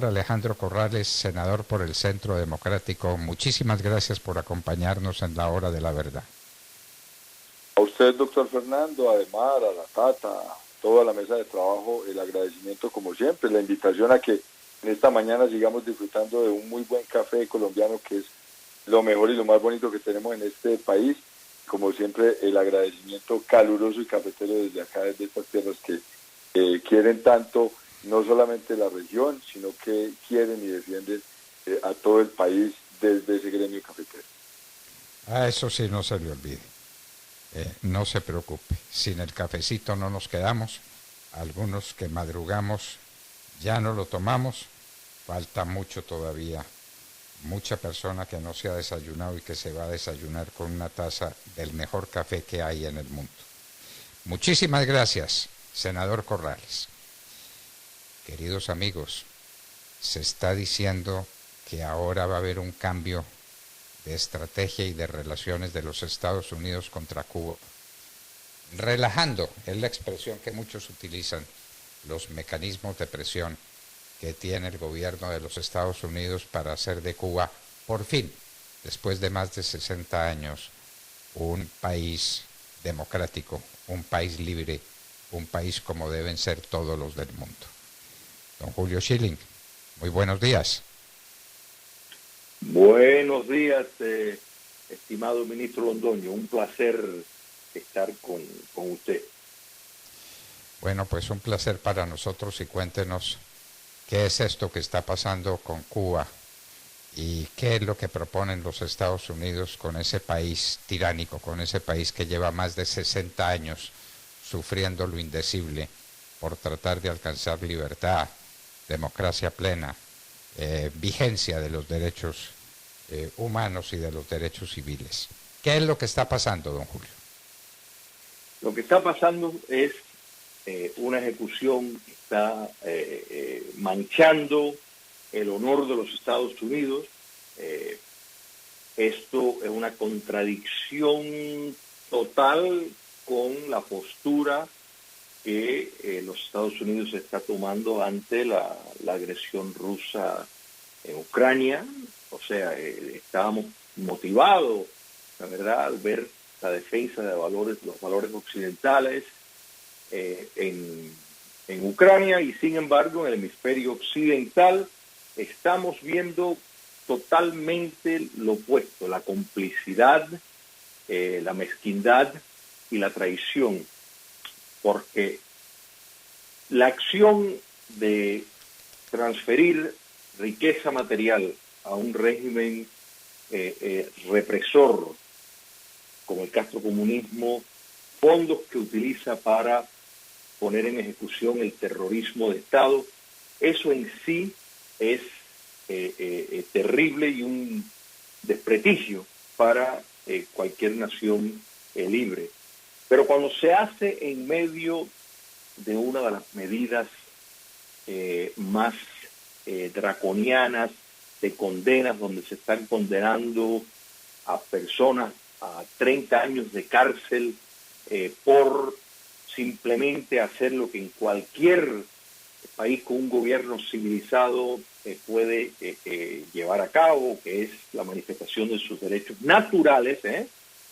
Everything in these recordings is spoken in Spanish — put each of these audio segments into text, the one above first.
Alejandro Corrales, senador por el Centro Democrático, muchísimas gracias por acompañarnos en la hora de la verdad. A usted, doctor Fernando, a Ademar, a la Tata, a toda la mesa de trabajo, el agradecimiento como siempre, la invitación a que en esta mañana sigamos disfrutando de un muy buen café colombiano, que es lo mejor y lo más bonito que tenemos en este país. Como siempre, el agradecimiento caluroso y cafetero desde acá, desde estas tierras que quieren tanto, no solamente la región, sino que quieren y defienden a todo el país desde ese gremio cafetero. A eso sí, no se le olvide. No se preocupe, sin el cafecito no nos quedamos. Algunos que madrugamos ya no lo tomamos. Falta mucho todavía. Mucha persona que no se ha desayunado y que se va a desayunar con una taza del mejor café que hay en el mundo. Muchísimas gracias, senador Corrales. Queridos amigos, se está diciendo que ahora va a haber un cambio de estrategia y de relaciones de los Estados Unidos contra Cuba. Relajando es la expresión que muchos utilizan, los mecanismos de presión que tiene el gobierno de los Estados Unidos para hacer de Cuba, por fin, después de más de 60 años, un país democrático, un país libre, un país como deben ser todos los del mundo. Don Julio Schilling, muy buenos días. Buenos días, estimado ministro Londoño. Un placer estar con usted. Bueno, pues un placer para nosotros y cuéntenos qué es esto que está pasando con Cuba y qué es lo que proponen los Estados Unidos con ese país tiránico, con ese país que lleva más de 60 años sufriendo lo indecible por tratar de alcanzar libertad, democracia plena, vigencia de los derechos humanos y de los derechos civiles. ¿Qué es lo que está pasando, don Julio? Lo que está pasando es una ejecución que está manchando el honor de los Estados Unidos. Esto es una contradicción total con la postura que los Estados Unidos está tomando ante la agresión rusa en Ucrania. O sea, estábamos motivados, la verdad, al ver la defensa de los valores occidentales en Ucrania, y sin embargo en el hemisferio occidental estamos viendo totalmente lo opuesto, la complicidad, la mezquindad y la traición, porque la acción de transferir riqueza material a un régimen represor como el castrocomunismo, fondos que utiliza para poner en ejecución el terrorismo de Estado, eso en sí es terrible y un desprestigio para cualquier nación libre. Pero cuando se hace en medio de una de las medidas más draconianas de condenas, donde se están condenando a personas a 30 años de cárcel por simplemente hacer lo que en cualquier país con un gobierno civilizado puede llevar a cabo, que es la manifestación de sus derechos naturales,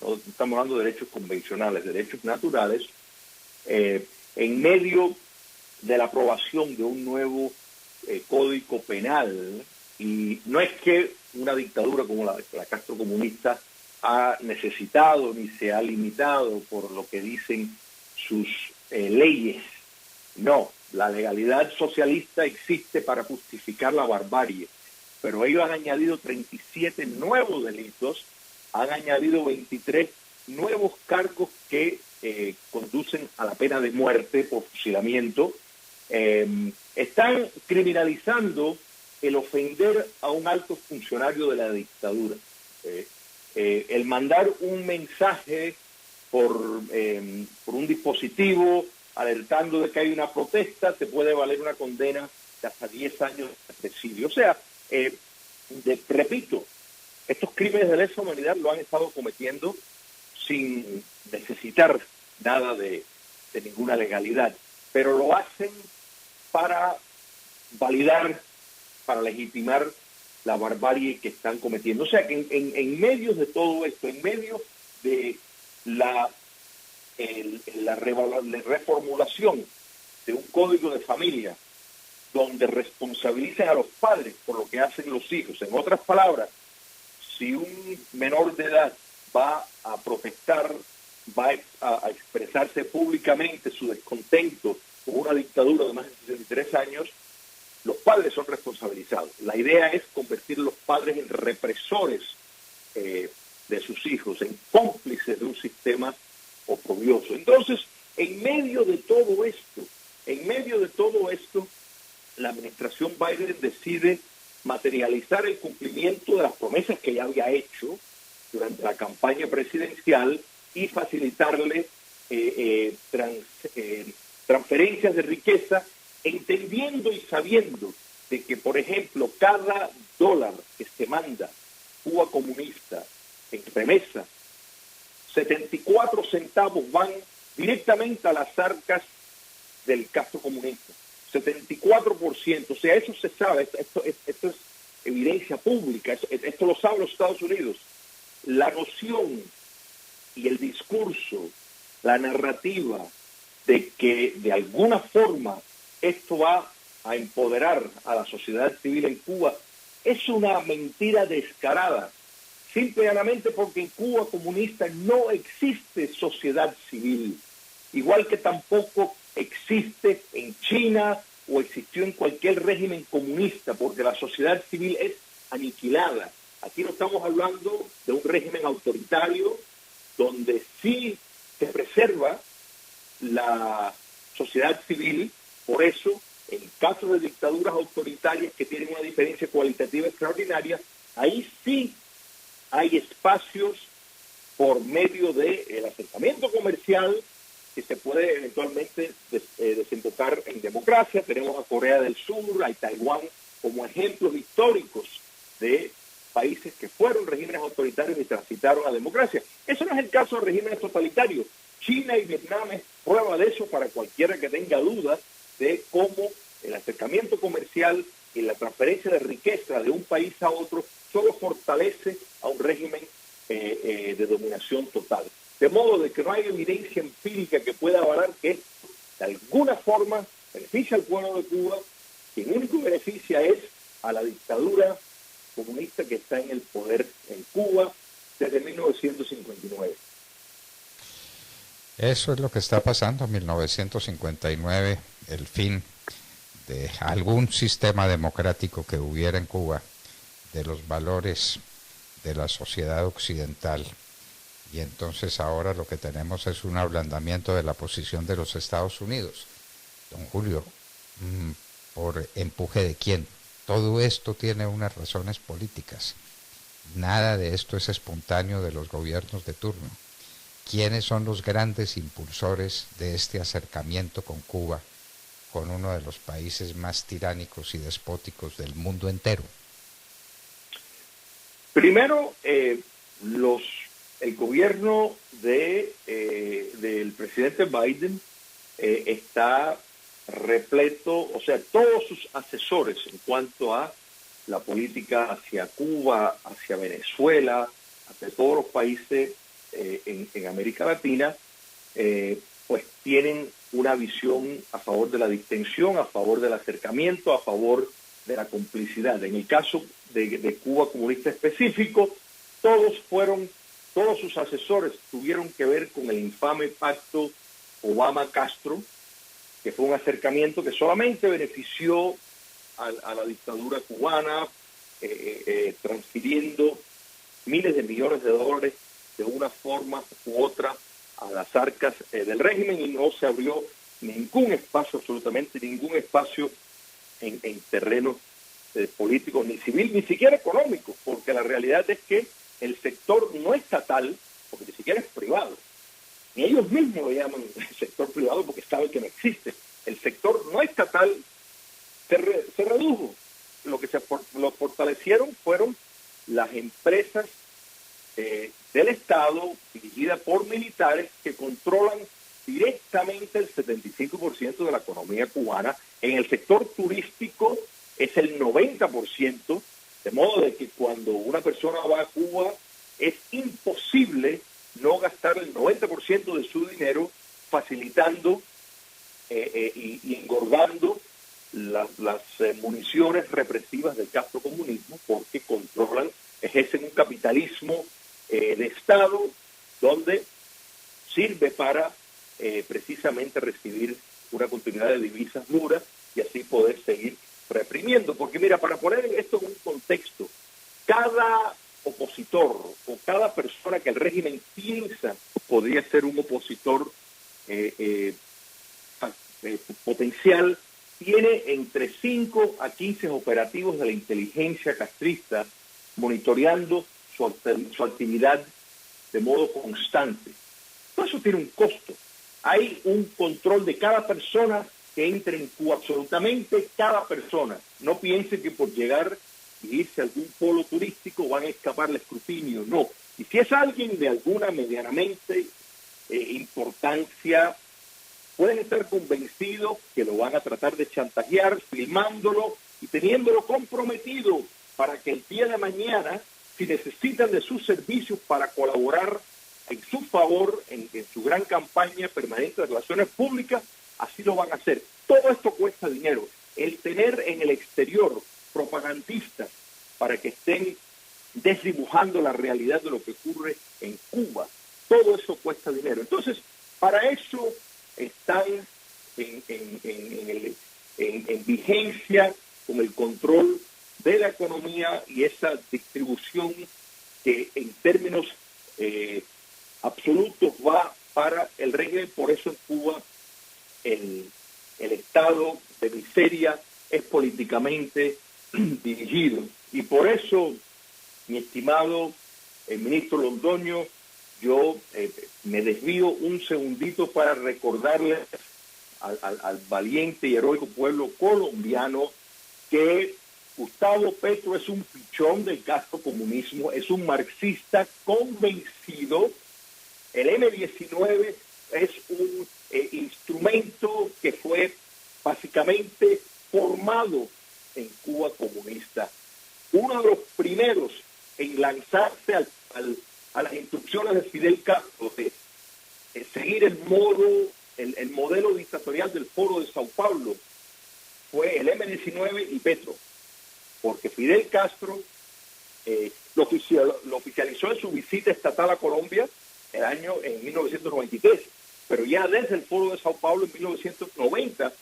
no estamos hablando de derechos convencionales, derechos naturales, en medio de la aprobación de un nuevo código penal. Y no es que una dictadura como la castrocomunista ha necesitado ni se ha limitado por lo que dicen sus leyes. No, la legalidad socialista existe para justificar la barbarie, pero ellos han añadido 37 nuevos delitos, han añadido 23 nuevos cargos que conducen a la pena de muerte por fusilamiento. Están criminalizando el ofender a un alto funcionario de la dictadura. El mandar un mensaje por un dispositivo alertando de que hay una protesta te puede valer una condena de hasta 10 años de presidio. O sea, repito, estos crímenes de lesa humanidad lo han estado cometiendo sin necesitar nada de ninguna legalidad, pero lo hacen para validar para legitimar la barbarie que están cometiendo. O sea que en medio de todo esto, en medio de la reformulación de un código de familia donde responsabilicen a los padres por lo que hacen los hijos. En otras palabras, si un menor de edad va a protestar, va a expresarse públicamente su descontento con una dictadura de más de 63 años, los padres son responsabilizados. La idea es convertir a los padres en represores de sus hijos, en cómplices de un sistema oprobioso. Entonces, en medio de todo esto, la administración Biden decide materializar el cumplimiento de las promesas que ya había hecho durante la campaña presidencial y facilitarle transferencias de riqueza, entendiendo y sabiendo de que, por ejemplo, cada dólar que se manda Cuba comunista en remesa, 74 centavos van directamente a las arcas del Castro comunista. 74%, o sea, eso se sabe, esto es evidencia pública, esto lo saben los Estados Unidos. La noción y el discurso, la narrativa de que de alguna forma esto va a empoderar a la sociedad civil en Cuba es una mentira descarada, simplemente porque en Cuba comunista no existe sociedad civil, igual que tampoco existe en China o existió en cualquier régimen comunista, porque la sociedad civil es aniquilada. Aquí no estamos hablando de un régimen autoritario donde sí se preserva la sociedad civil. Por eso, en casos de dictaduras autoritarias que tienen una diferencia cualitativa extraordinaria, ahí sí hay espacios por medio del acercamiento comercial que se puede eventualmente desembocar en democracia. Tenemos a Corea del Sur, a Taiwán como ejemplos históricos de países que fueron regímenes autoritarios y transitaron a democracia. Eso no es el caso de regímenes totalitarios. China y Vietnam es prueba de eso para cualquiera que tenga dudas de cómo el acercamiento comercial y la transferencia de riqueza de un país a otro solo fortalece a un régimen de dominación total. De modo de que no hay evidencia empírica que pueda avalar que esto, de alguna forma, beneficia al pueblo de Cuba. Quien único beneficia es a la dictadura comunista que está en el poder en Cuba desde 1959. Eso es lo que está pasando en 1959, el fin de algún sistema democrático que hubiera en Cuba, de los valores de la sociedad occidental. Y entonces ahora lo que tenemos es un ablandamiento de la posición de los Estados Unidos. Don Julio, ¿por empuje de quién? Todo esto tiene unas razones políticas. Nada de esto es espontáneo de los gobiernos de turno. ¿Quiénes son los grandes impulsores de este acercamiento con Cuba, con uno de los países más tiránicos y despóticos del mundo entero? Primero, el gobierno del presidente Biden está repleto, o sea, todos sus asesores en cuanto a la política hacia Cuba, hacia Venezuela, hacia todos los países en América Latina, pues tienen una visión a favor de la distensión, a favor del acercamiento, a favor de la complicidad. En el caso de Cuba comunista específico, todos sus asesores tuvieron que ver con el infame pacto Obama-Castro, que fue un acercamiento que solamente benefició a la dictadura cubana, transfiriendo miles de millones de dólares de una forma u otra a las arcas del régimen, y no se abrió ningún espacio, absolutamente ningún espacio en terrenos políticos, ni civil, ni siquiera económico, porque la realidad es que el sector no estatal, porque ni siquiera es privado, ni ellos mismos lo llaman el sector privado porque saben que no existe. El sector no estatal se redujo. Lo que lo fortalecieron fueron las empresas del Estado, dirigidas por militares, que controlan directamente el 75% de la economía cubana. En el sector turístico es el 90%, de modo de que cuando una persona va a Cuba es imposible no gastar el 90% de su dinero facilitando y engordando las municiones represivas del castrocomunismo, porque controlan, ejercen un capitalismo de Estado donde sirve para precisamente recibir una continuidad de divisas duras y así poder seguir reprimiendo. Porque mira, para poner esto en un contexto, cada opositor o cada persona que el régimen piensa podría ser un opositor potencial, tiene entre 5 a 15 operativos de la inteligencia castrista monitoreando su actividad de modo constante. Todo eso tiene un costo. Hay un control de cada persona que entre en Cuba, absolutamente cada persona. No piensen que por llegar y irse a algún polo turístico van a escapar al escrutinio, no. Y si es alguien de alguna medianamente importancia, pueden estar convencidos que lo van a tratar de chantajear, filmándolo y teniéndolo comprometido para que el día de mañana, si necesitan de sus servicios para colaborar en su favor, en su gran campaña permanente de relaciones públicas, así lo van a hacer. Todo esto cuesta dinero. El tener en el exterior propagandistas para que estén desdibujando la realidad de lo que ocurre en Cuba, todo eso cuesta dinero. Entonces, para eso están en vigencia con el control de la economía y esa distribución que en términos absolutos va para el régimen. Por eso en Cuba el estado de miseria es políticamente dirigido. Y por eso, mi estimado ministro Londoño, yo me desvío un segundito para recordarles al valiente y heroico pueblo colombiano que Gustavo Petro es un pichón del castrocomunismo, es un marxista convencido. El M-19 es un instrumento que fue básicamente formado en Cuba comunista. Uno de los primeros en lanzarse a las instrucciones de Fidel Castro de seguir el modelo dictatorial del Foro de Sao Paulo fue el M-19 y Petro, porque Fidel Castro lo oficializó en su visita estatal a Colombia en 1993, pero ya desde el Foro de Sao Paulo en 1990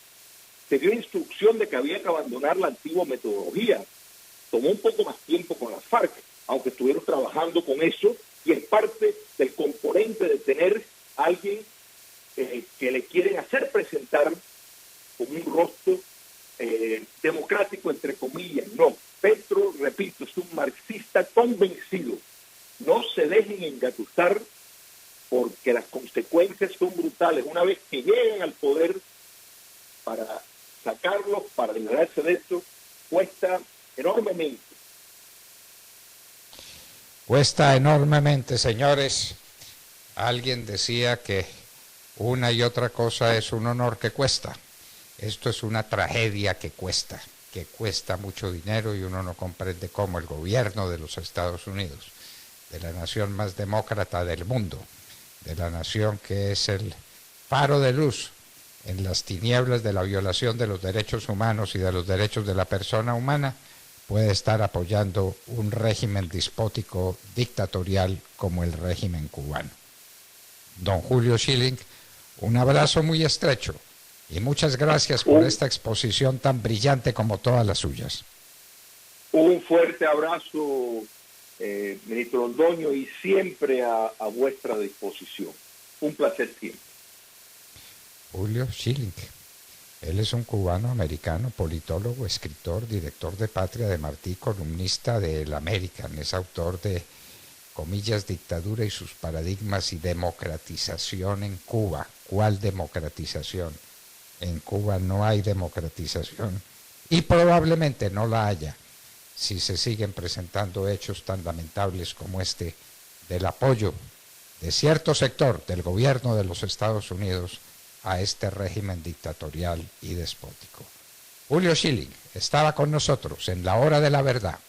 se dio instrucción de que había que abandonar la antigua metodología. Tomó un poco más tiempo con las FARC, aunque estuvieron trabajando con eso, y es parte del componente de tener a alguien que le quieren hacer presentar como un rostro democrático, entre comillas. No, Petro, repito, es un marxista convencido. No se dejen engatusar porque las consecuencias son brutales. Una vez que llegan al poder, para sacarlos, para liberarse de esto, cuesta enormemente. Cuesta enormemente, señores. Alguien decía que una y otra cosa es un honor que cuesta. Esto es una tragedia que cuesta mucho dinero, y uno no comprende cómo el gobierno de los Estados Unidos, de la nación más demócrata del mundo, de la nación que es el faro de luz en las tinieblas de la violación de los derechos humanos y de los derechos de la persona humana, puede estar apoyando un régimen despótico dictatorial como el régimen cubano. Don Julio Schilling, un abrazo muy estrecho y muchas gracias por esta exposición tan brillante como todas las suyas. Un fuerte abrazo, ministro Londoño, y siempre a vuestra disposición. Un placer siempre. Julio Schilling. Él es un cubano-americano, politólogo, escritor, director de Patria de Martí, columnista de El American. Es autor de, comillas, Dictadura y sus paradigmas y democratización en Cuba. ¿Cuál democratización? En Cuba no hay democratización y probablemente no la haya si se siguen presentando hechos tan lamentables como este del apoyo de cierto sector del gobierno de los Estados Unidos a este régimen dictatorial y despótico. Julio Schilling estaba con nosotros en la hora de la verdad.